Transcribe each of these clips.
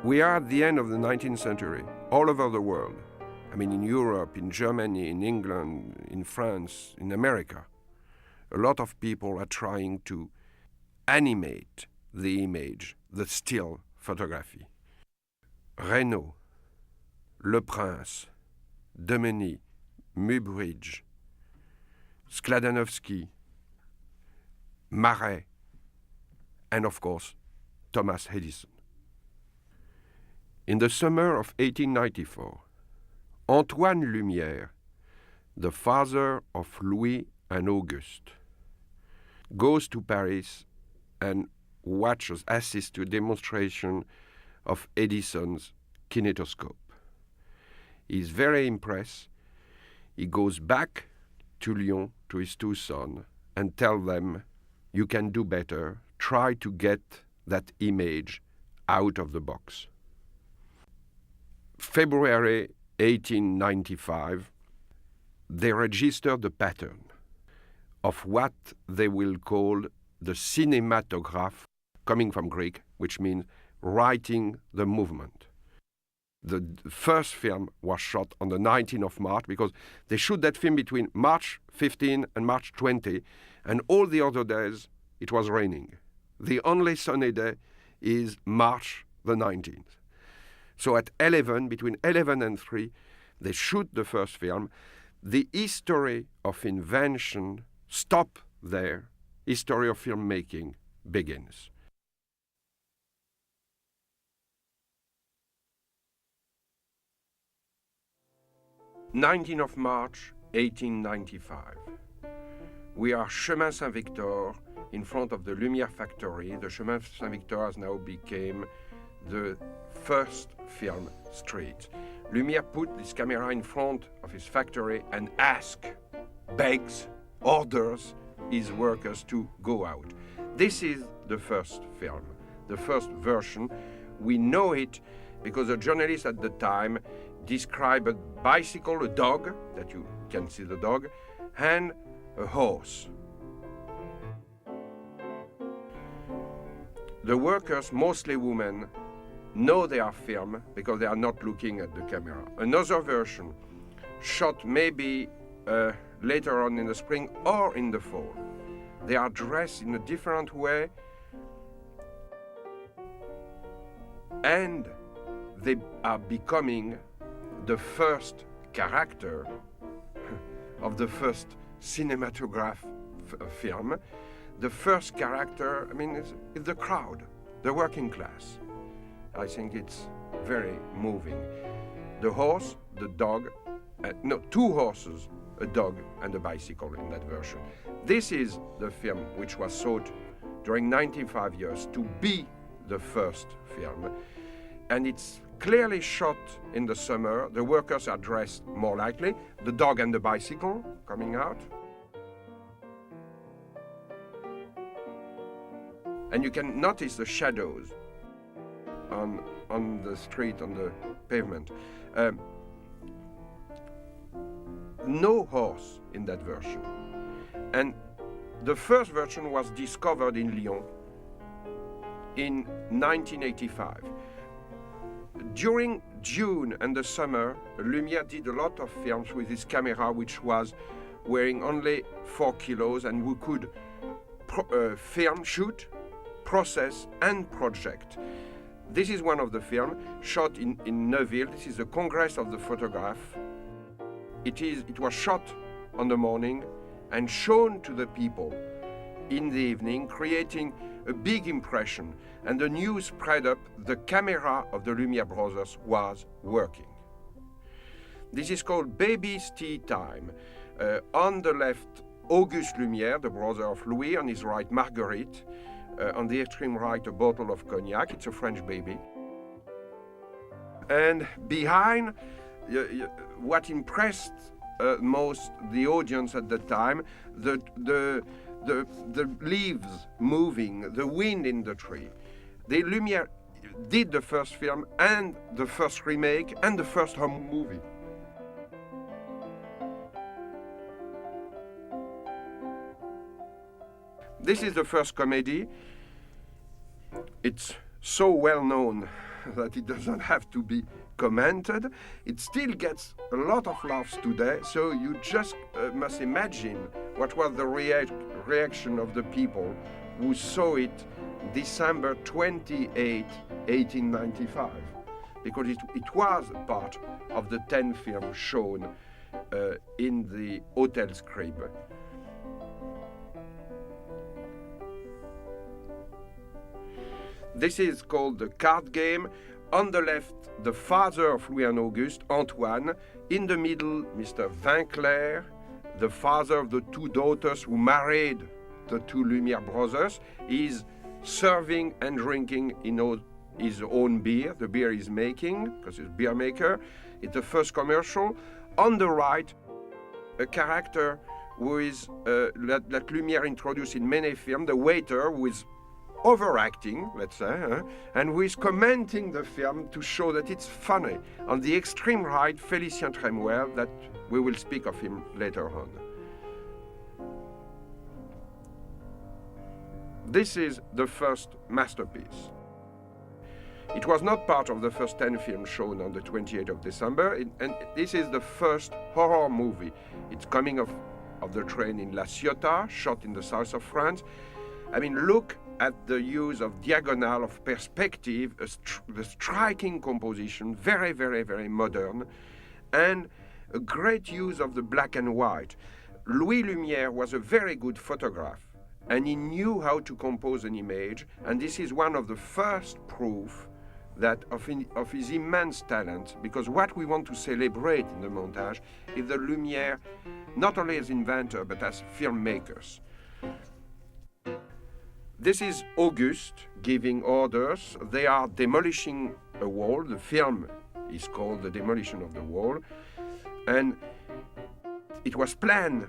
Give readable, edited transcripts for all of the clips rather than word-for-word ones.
We are at the end of the 19th century, all over the world. I mean, in Europe, in Germany, in England, in France, in America. A lot of people are trying to animate the image, the still photography. Reynaud, Le Prince, Demeny, Muybridge, Skladanowski, Marais, and of course, Thomas Edison. In the summer of 1894, Antoine Lumière, the father of Louis and Auguste, goes to Paris and assists to a demonstration of Edison's kinetoscope. He's very impressed. He goes back to Lyon to his two sons and tells them, you can do better, try to get that image out of the box. February 1895, they register the pattern of what they will call the cinematograph, coming from Greek, which means writing the movement. The first film was shot on the 19th of March because they shoot that film between March 15 and March 20, and all the other days it was raining. The only sunny day is March the 19th. So at 11, between 11 and 3, they shoot the first film. The history of invention stops there. History of filmmaking begins. (19th of March, 1895). We are Chemin Saint-Victor in front of the Lumière factory. The Chemin Saint-Victor has now become the first film street. Lumière put this camera in front of his factory and begs, orders his workers to go out. This is the first film, the first version. We know it because a journalist at the time described a bicycle, a dog, that you can see the dog, and a horse. The workers, mostly women, know they are filmed because they are not looking at the camera. Another version, shot maybe later on in the spring or in the fall. They are dressed in a different way and they are becoming the first character of the first cinematograph film. The first character, I mean, is the crowd, the working class. I think it's very moving. The horse, the dog, two horses, a dog and a bicycle in that version. This is the film which was thought during 95 years to be the first film. And it's clearly shot in the summer. The workers are dressed more lightly. The dog and the bicycle coming out. And you can notice the shadows on the street, on the pavement. No horse in that version. And the first version was discovered in Lyon in 1985. During June and the summer, Lumière did a lot of films with his camera, which was weighing only 4 kilos, and we could film, shoot, process, and project. This is one of the films shot in Neuville. This is the Congress of the Photograph. It was shot on the morning and shown to the people in the evening, creating a big impression. And the news spread up, the camera of the Lumière brothers was working. This is called Baby's Tea Time. On the left, Auguste Lumière, the brother of Louis, on his right, Marguerite. On the extreme right, a bottle of cognac. It's a French baby. And behind, what impressed most the audience at the time, the leaves moving, the wind in the tree. The Lumière did the first film and the first remake and the first home movie. This is the first comedy. It's so well known that it doesn't have to be commented. It still gets a lot of laughs today, so you just must imagine what was the reaction of the people who saw it December 28, 1895, because it was part of the 10 films shown in the Hotel Scribe. This is called the card game. On the left, the father of Louis and Auguste, Antoine. In the middle, Mr. Vinclair, the father of the two daughters who married the two Lumiere brothers. He's serving and drinking his own beer, the beer he's making, because he's a beer maker. It's the first commercial. On the right, a character who is that Lumiere introduced in many films, the waiter who is overacting, let's say, and who is commenting the film to show that it's funny. On the extreme right, Félicien Trémuel, that we will speak of him later on. This is the first masterpiece. It was not part of the first 10 films shown on the 28th of December, and this is the first horror movie. It's coming off of the train in La Ciotat, shot in the south of France. I mean, look at the use of diagonal, of perspective, the striking composition, very, very, very modern, and a great use of the black and white. Louis Lumiere was a very good photographer, and he knew how to compose an image, and this is one of the first proof that of his immense talent, because what we want to celebrate in the montage is the Lumiere, not only as inventor, but as filmmakers. This is Auguste giving orders. They are demolishing a wall. The film is called The Demolition of the Wall. And it was planned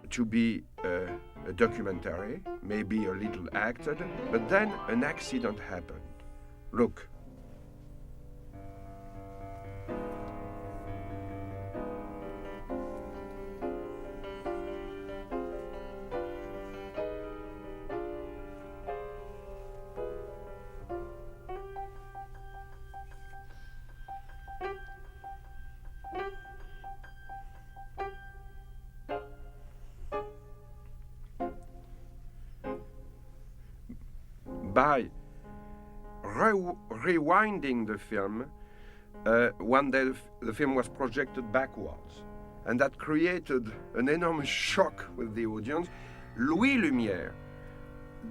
to be a documentary, maybe a little acted, but then an accident happened. Look. By rewinding the film, one day the film was projected backwards, and that created an enormous shock with the audience. Louis Lumiere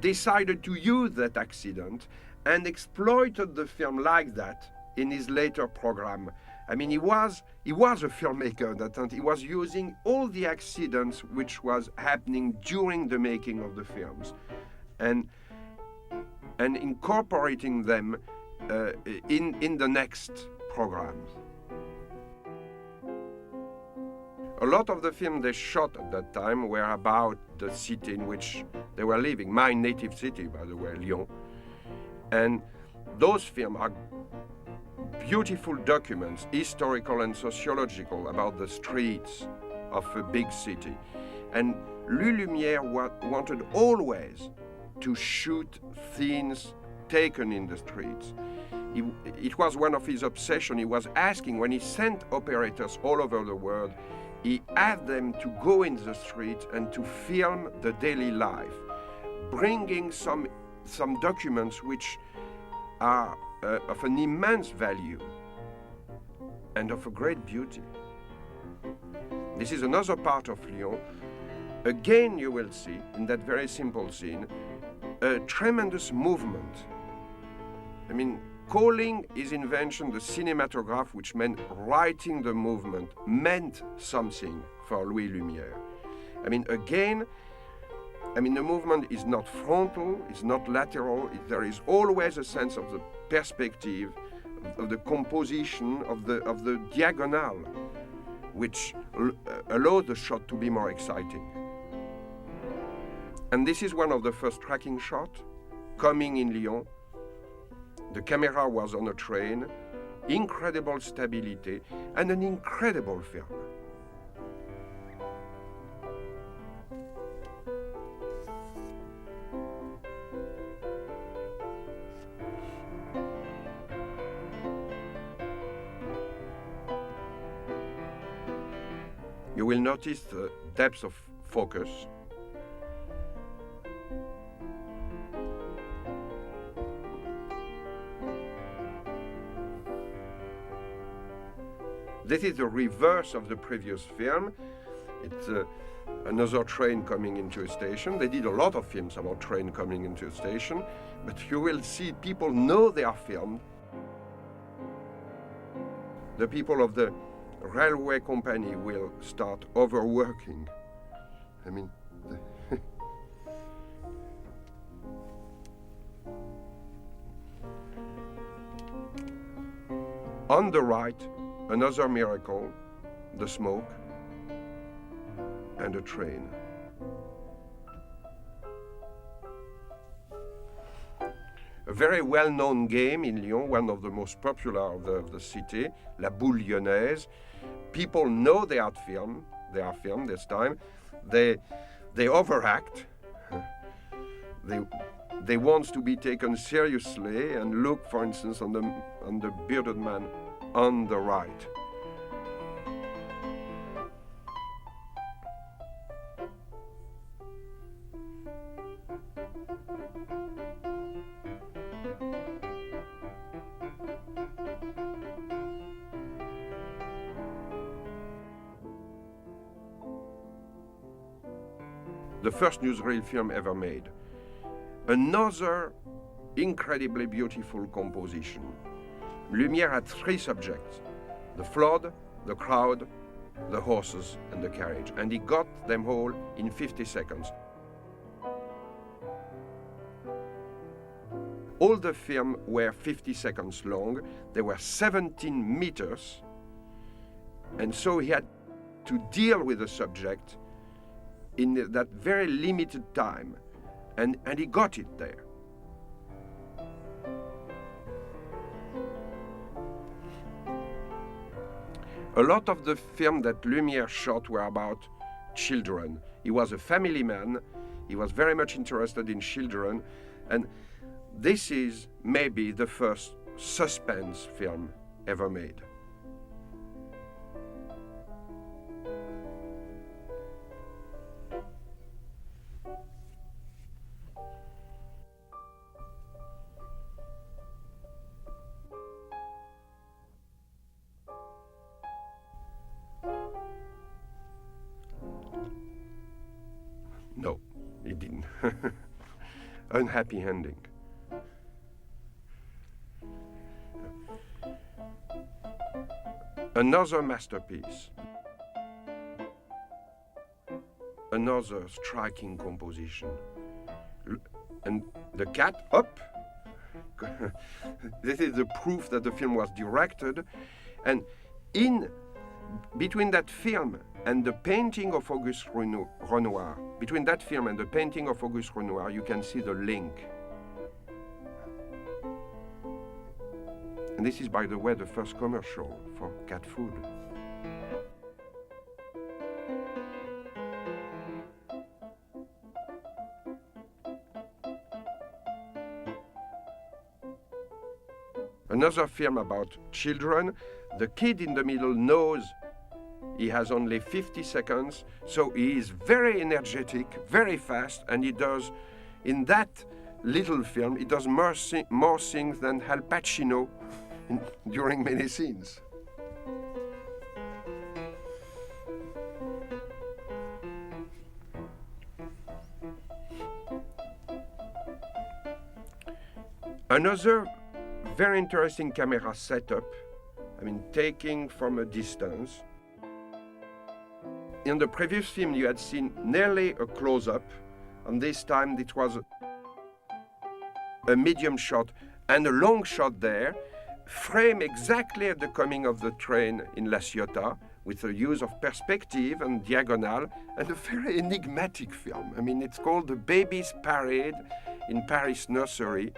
decided to use that accident and exploited the film like that in his later program. I mean, he was a filmmaker at that time. He was using all the accidents which was happening during the making of the films, and incorporating them in the next programs. A lot of the films they shot at that time were about the city in which they were living, my native city, by the way, Lyon. And those films are beautiful documents, historical and sociological, about the streets of a big city. And Louis Lumiere wanted always to shoot scenes taken in the streets. It was one of his obsessions. He was asking, when he sent operators all over the world, he asked them to go in the streets and to film the daily life, bringing some documents which are of an immense value and of a great beauty. This is another part of Lyon. Again, you will see in that very simple scene a tremendous movement. I mean, calling his invention the cinematograph, which meant writing the movement, meant something for Louis Lumiere. I mean, again, the movement is not frontal, it's not lateral. There is always a sense of the perspective, of the composition, of the diagonal, which allows the shot to be more exciting. And this is one of the first tracking shots coming in Lyon. The camera was on a train, incredible stability, and an incredible film. You will notice the depth of focus. This is the reverse of the previous film. It's another train coming into a station. They did a lot of films about train coming into a station, but you will see people know they are filmed. The people of the railway company will start overworking. I mean, on the right, another miracle, the smoke and a train. A very well-known game in Lyon, one of the most popular of the city, La Boule Lyonnaise. People know they are filmed this time. They overact. They want to be taken seriously and look, for instance, on the bearded man on the right. The first newsreel film ever made. Another incredibly beautiful composition. Lumière had three subjects: the flood, the crowd, the horses, and the carriage. And he got them all in 50 seconds. All the film were 50 seconds long. They were 17 meters. And so he had to deal with the subject in that very limited time. And he got it there. A lot of the film that Lumière shot were about children. He was a family man. He was very much interested in children. And this is maybe the first suspense film ever made. No, he didn't. Unhappy ending. Another masterpiece. Another striking composition. And the cat up. This is the proof that the film was directed. And between that film and the painting of Auguste Renoir, between that film and the painting of Auguste Renoir, you can see the link. And this is, by the way, the first commercial for cat food. Another film about children. The kid in the middle knows he has only 50 seconds, so he is very energetic, very fast, and he does, in that little film, he does more things than Al Pacino during many scenes. Another very interesting camera setup, taking from a distance. In the previous film, you had seen nearly a close-up, and this time it was a medium shot and a long shot there, framed exactly at the coming of the train in La Ciotat, with the use of perspective and diagonal, and a very enigmatic film. It's called The Baby's Parade in Paris Nursery.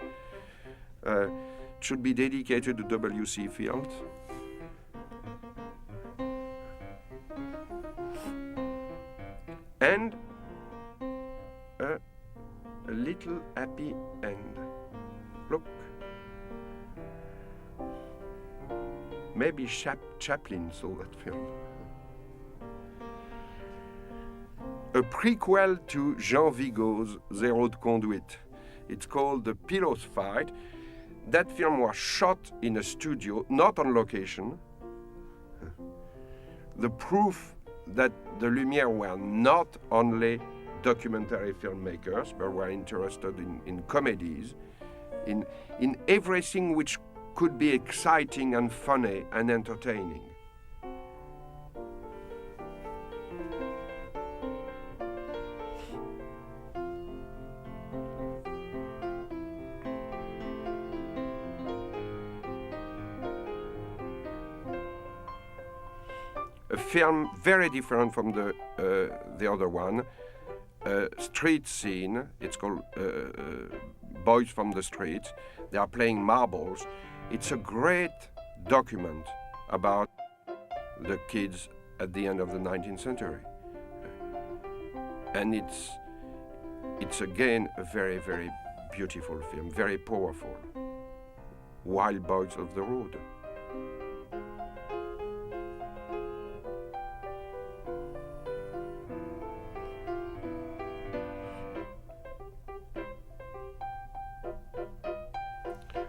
It should be dedicated to W.C. Fields. And a little happy end. Look. Maybe Chaplin saw that film. a prequel to Jean Vigo's Zero Conduit. It's called The Pillows Fight. That film was shot in a studio, not on location. The proof that the Lumiere were not only documentary filmmakers, but were interested in comedies, in everything which could be exciting and funny and entertaining. A film very different from the other one, street scene. It's called Boys from the Streets. They are playing marbles. It's a great document about the kids at the end of the 19th century. And it's again a very, very beautiful film, very powerful. Wild Boys of the Road.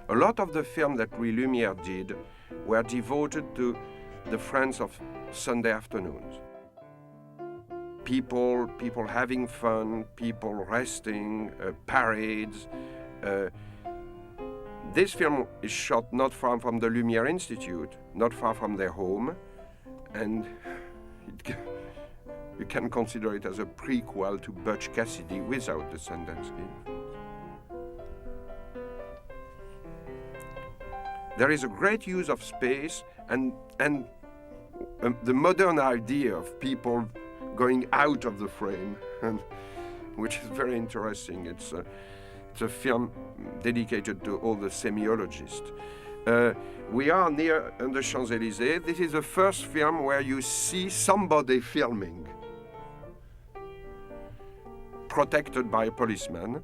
A lot of the films that Louis Lumiere did were devoted to the friends of Sunday afternoons. People having fun, people resting, parades. This film is shot not far from the Lumiere Institute, not far from their home, and you can consider it as a prequel to Butch Cassidy without the Sundance Kid. There is a great use of space and the modern idea of people going out of the frame, which is very interesting. It's a film dedicated to all the semiologists. We are near the Champs-Élysées. This is the first film where you see somebody filming, protected by a policeman.